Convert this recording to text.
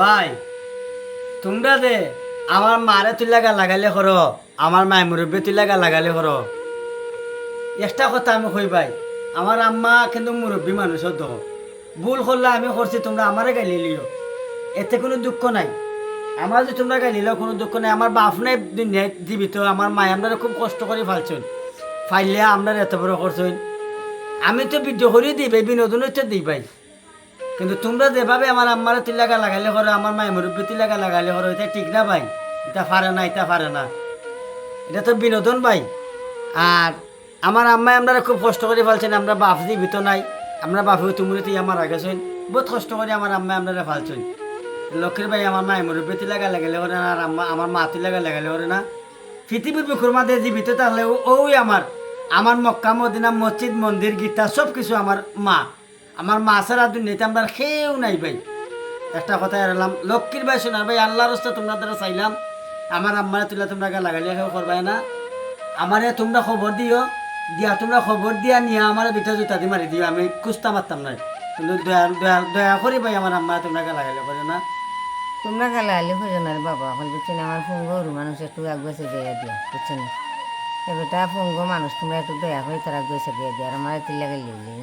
ভাই তোমরা দে আমার মারে তুই লাগা লাগালে করো, আমার মায়ের মুরব্বী তুই লাগা লাগালে করো। একটা কথা আমি কই ভাই, আমার আম্মা কিন্তু মুরব্বী মানুষ তো, ভুল করলে আমি করছি, তোমরা আমারে গালি লিও, এতে কোনো দুঃখ নাই। আমার যে তোমরা গালি লিও কোনো দুঃখ নাই। আমার বাপ নাই দুনিয়ায় জীবিত, আমার মায় আমরা খুব কষ্ট করে ফালছুন, ফাইলে আমরা এত বড় করছুন। আমি তো ভিডিও করে দিই ভাই, বিনোদন হচ্ছে দিই ভাই, কিন্তু তোমরা যেভাবে আমার আম্মারে তিলাগা লাগাইলে করো, আমার মায়ের মুরব্বী তিলাগা লাগাইলে করো, এটা ঠিক না ভাই। এটা পারে না, এটা পারে না, এটা তো বিনোদন ভাই। আর আমার আম্মাই আমরা খুব কষ্ট করে ফেলছেন, আমরা বাপ জীবিত নাই, আমরা বাপে তুমি তুই আমার আগেছেন, বহুত কষ্ট করে আমার আম্মাই আমরা ফালছেন। লক্ষ্মীর ভাই আমার মায়ের মুরব্বী তিলাগা লাগাইলে করে না, আর আমার মা তিলাগা লাগাইলে করে না। পৃথিবীর বুকুর মাঝে জীবিত থাকলে ওই আমার আমার মক্কা মদিনা মসজিদ মন্দির গীতা সব কিছু আমার মা। আমার মা ছাড়া দুনিয়াতে আমরা কেউ নাই ভাই। একটা কথা এলাম লক্ষ্মীর ভাই শোনার ভাই, আল্লাহর রাস্তা তোমরা দ্বারা চাইলাম, আমার আম্মারে তুলে তোমরা লাগাইলে কেউ করবাই না। আমারে তোমরা খবর দিও, দিয়া তোমরা খবর দিয়া নিয়ে আমার দুটা জুতা দিয়ে মারি দিও, আমি খুঁজতে পারতাম না। কিন্তু দয়া দয়া দয়া করি ভাই আমার আম্মারে তোমরা লাগাইলে করে না। তোমরা গালা আলি হজনার বাবা এখন বুঝছেন, আমার ফুঙ্গ হরু মানুষ একটু আগুয়েছে দিয়ে দিয়া বুঝছেন। এবারটা ফুঙ্গ মানুষ তোমরা একটু দয়া করে তারা আগুয়েছে দিয়ে দিয়া, আর আমার তিল লাগে লিলি